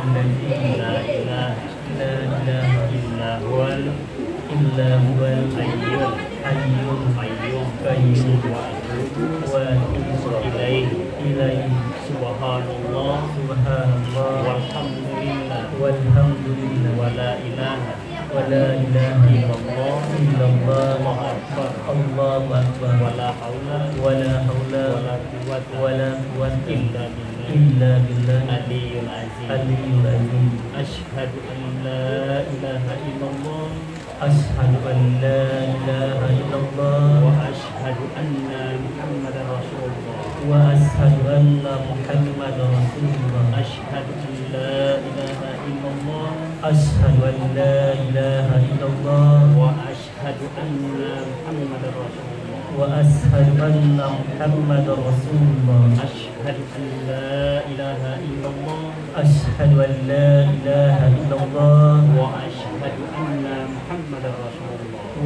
الذي لا إله إلا هو الحي القيوم وأتوب إليه سبحان الله والحمد لله ولا إله إلا الله الله أكبر ولا حول ولا قوة إلا بالله العلي العظيم أشهد أن لا إله إلا الله وأشهد أن محمدا رسول الله أشهد أن لا إله إلا الله وأشهد أن محمدا رسول الله أشهد أن لا إله إلا الله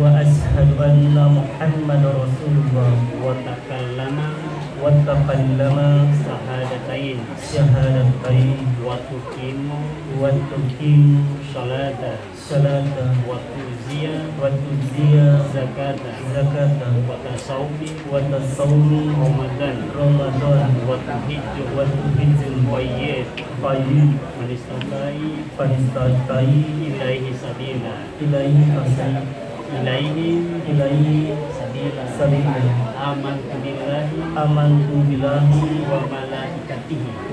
وأشهد أن محمدا رسول الله وتكلم شهادتين وتقيم صلاة وتؤتي زكاة وتصوم رمضان وتحج البيت من استطاع إليه سبيلا آمنت بالله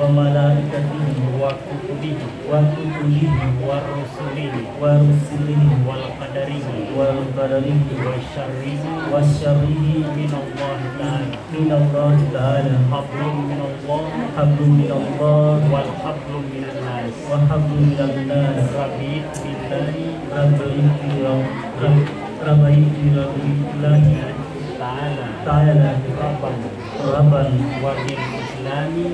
وملائكته وكتبه ورسله والقدر والشر من الله تعالى حبل من الله والحبل من الناس رضيت بالله تعالى ربا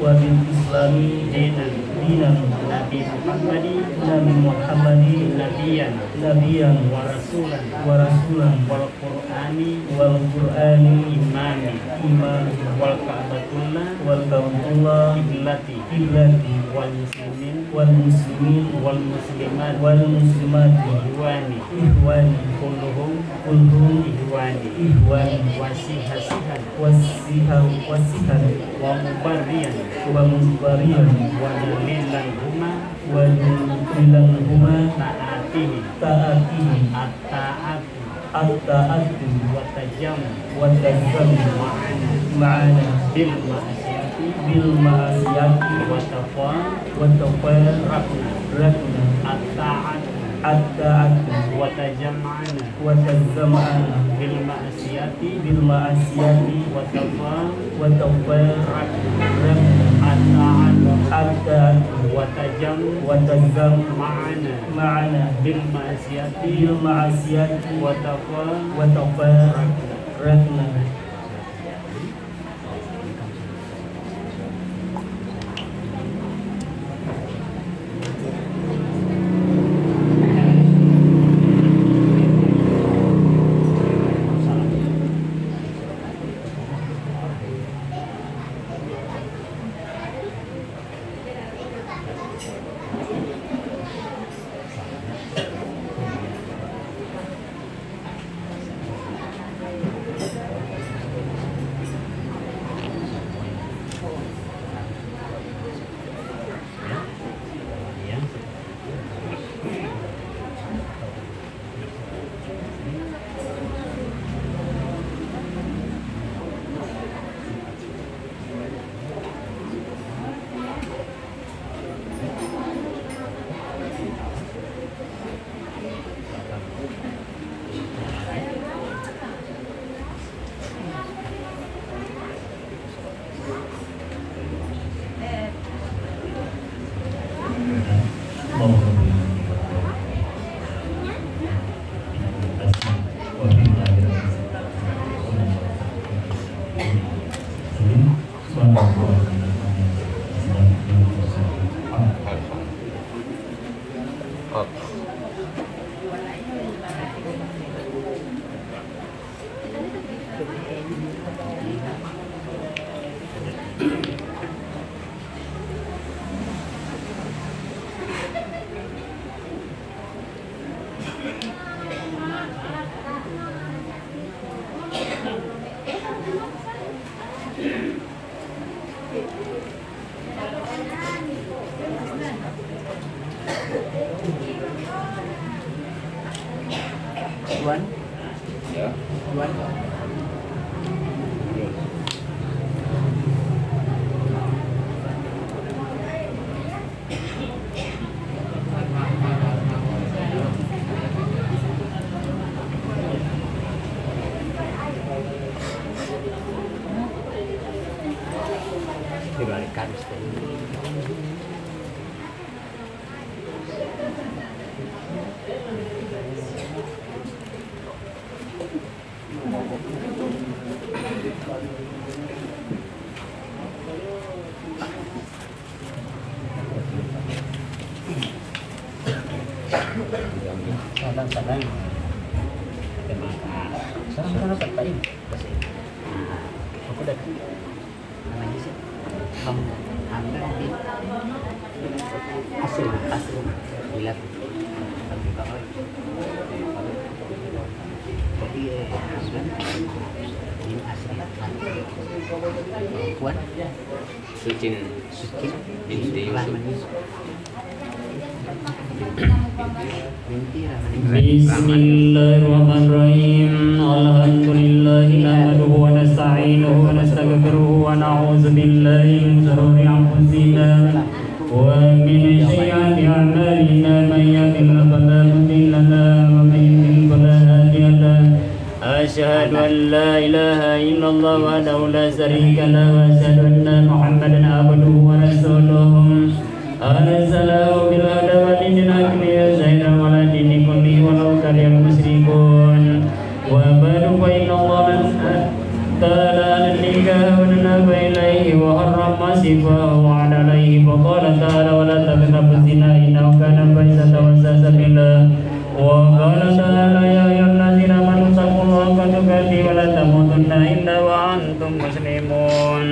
وبالإسلام دينا نبي محمد نبيا ورسولا والقرآن إماما والكعبة قبلتي والمسلمين والمسلمات إخواني كلهم إخواني وسيها ومبريا ودليلهما تأتيه الطاعة والتجمع معنا بالمعصية والتفرق الطاعة وتجمعنا بالمعصية والتفرق الطاعة وتجمعنا بالمعصية والتفرق Tuan. Ya. Tuan. Dibalikan Sadang-sadang Sarang-sarang patain kasi aku dah namanya sih Hamdan bin Aslim bilang tapi Hamdan bin Aslim kuat Sucin binti Yusuf. Bismillahirrahmanirrahim. Alhamdulillahi nahmaduhu wa nasta'inuhu wa nastaghfiruhu wa na'udzu billahi min shururi anfusina wa min sayyiati a'malina man yahdihillahu fala mudilla lahu wa man yudlil fala hadiya lahu. Asyhadu an la ilaha illallah wahdahu la syarika lahu wa asyhadu anna Muhammadan abduhu wa rasuluhu. Arsalahu bil huda wa dinil haqqi liyuzhirahu 'ala dini kullihi walau karihal musyrikun. Wa ba'du fa inna Allaha ta'ala an-nikah wa naba ilayhi wa harrama sifahu 'ala alayhi fa qala ta'ala wa la taqrabu zina innahu kana fahisatan wa sa'a sabila. Wa qala ta'ala ya ayyuhallazina amanu taqullaha haqqa tuqatih wa la tamutunna illa wa antum muslimun.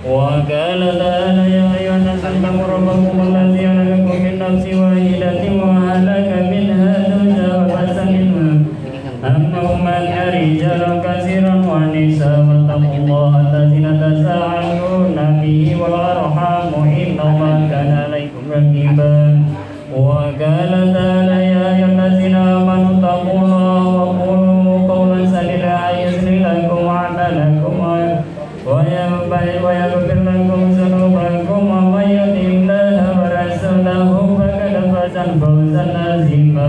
Wa qala ta'ala ya ayyuhan nasu ittaqu rabbakum alladzi khalaqakum min nafsin wahidatin wa khalaqa minha zawjaha wa bassa minhuma rijalan katsiran wa nisaa wattaqullaha alladzina tasaaluna bihi wal arham innallaha kana 'alaykum raqiba. Wa qala ta'ala ya ayyuhallazina amanu taqullaha wa qulu qawlan sadida yuslih lakum a'malakum wa yaghfir lakum dhunubakum wa may yuti'illah wa rasulahu faqad faza fawzan 'azima.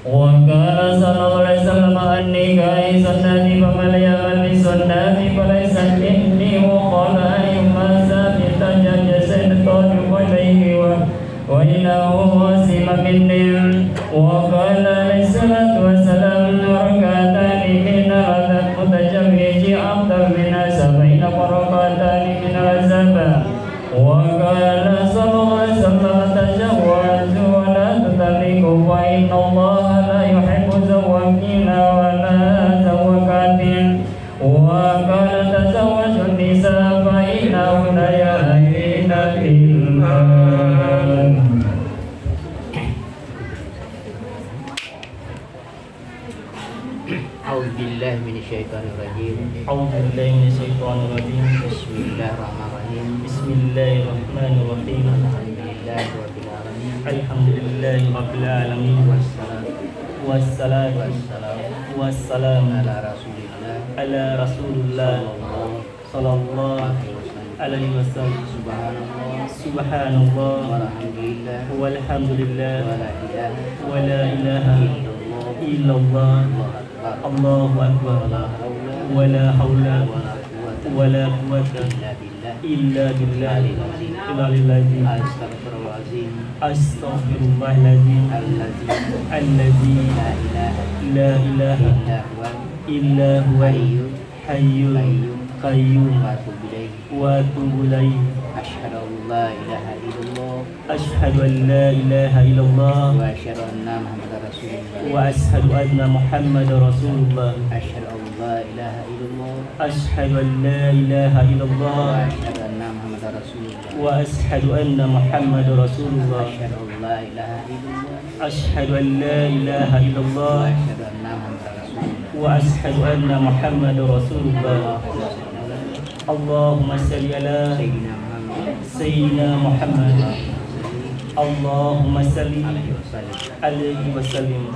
Wa qala sallallahu alaihi wasallam an-nikahi sunnati faman ya'mal bi sunnati falaysa minni wa qala ayyuma sabita jasadun ilayhi wa innahu wasima minni. Wa qala alaihi salatu wassalam rak'atani min al-mutajawwiji afdal min sab'ina rak'atani min al-zaba. Wa qala sallallahu alaihi wasallam tajawwazu wa la tutaliqu fa inna Allaha la yuhibbu zawwaqina wa la zawwaqatin. Wa qala tazawwaju an-nisaa fa innahunna ya'tina fil iman. A'udzubillahi minasyaitonirrajim. A'udzubillahi minasyaitonirrajim. Bismillahirrahmanirrahim. Bismillahirrahmanirrahim. Alhamdulillahirabbil alamin. Alhamdulillahirabbil alamin. Wassalatu wassalamu ala Rasulillah sallallahu alaihi wasallam. Subhanallah walhamdulillah wa la ilaha illallah. Allahu akbar. Wa la hawla wa la quwwata illa billahil astaghfirullahaladzim alladzi la ilaha illa huwa hayyul qayyum wa atubu ilaihi. Asyhadu an la ilaha illallah Ashhadu an la ilaha illallah wa asyhadu anna Muhammadar Rasulullah. wa ashhadu anna Muhammadar Rasulullah. Asyhadu an la ilaha illallah Ashhadu an la ilaha wa illallah asyhadu anna Muhammadar Rasulullah. wa ashhadu anna Muhammadar Rasulullah. Asyhadu an la ilaha illallah Ashhadu an la ilaha illallah wa asyhadu anna Muhammadar Rasulullah. wa ashhadu anna Muhammadar Rasulullah. Allahumma salli ala Sayyidina Muhammad Sayyidina Muhammad Allahumma salli alaihi wasallam. alaihi wasallim.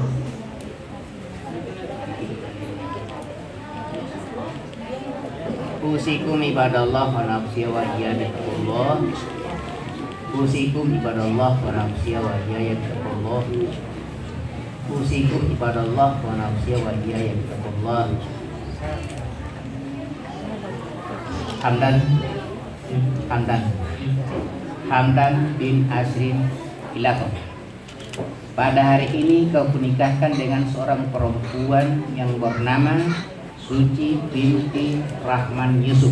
Usikum ibadallah wa nafsi wa iyyakum. Usikum ibadallah wa nafsi wa iyyakum. Usikum ibadallah wa nafsi wa iyyakum. Hamdan bin Asrin ilakum. Pada hari ini kau kunikahkan dengan seorang perempuan yang bernama Suci binti Rahman Yusuf,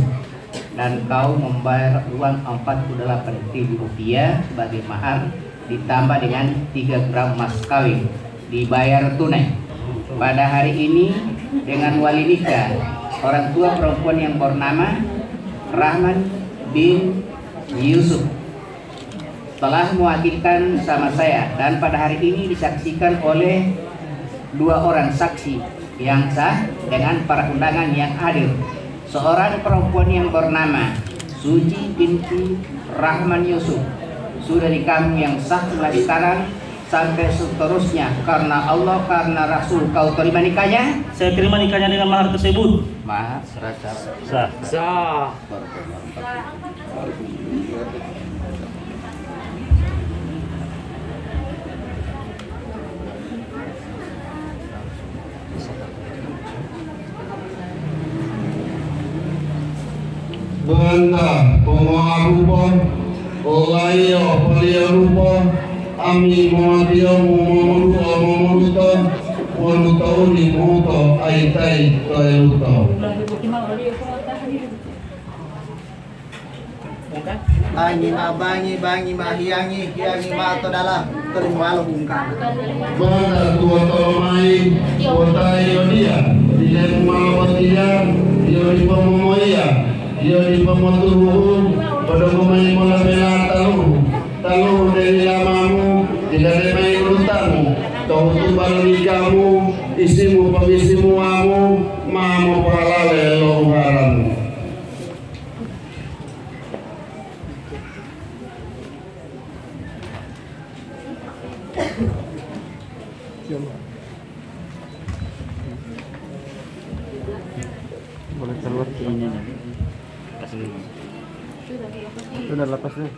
dan kau membayar uang 48.000 rupiah sebagai mahar ditambah dengan 3 gram emas kawin dibayar tunai. Pada hari ini dengan wali nikah orang tua perempuan yang bernama Rahman bin Yusuf telah mewakilkan sama saya, dan pada hari ini disaksikan oleh 2 orang saksi yang sah dengan para undangan yang hadir. Seorang perempuan yang bernama Suci binti Rahman Yusuf sudah dikami yang sah mulai sekarang sampai seterusnya, karena Allah, karena Rasul. Kau terima nikahnya? Saya terima nikahnya dengan mahar tersebut. Mahar serasa Sah. Sah. Benda pengaruban olaya paliaruban ami madia mamarutan wanutauli muta aitai tayuta. Bangi mahiangi hiangi mato dalam kelimwalo bungkana. Benda tua tolomai kotai yodia dilem malawatia yori pamomoya yori pamaturuhun pada pemain bola bela talu dari lamamu tidak ada main urutamu kau tumbal nikamu isimu pabisimu amu mamu palale loharanmu. Boleh keluar ini. Sudah lepas deh.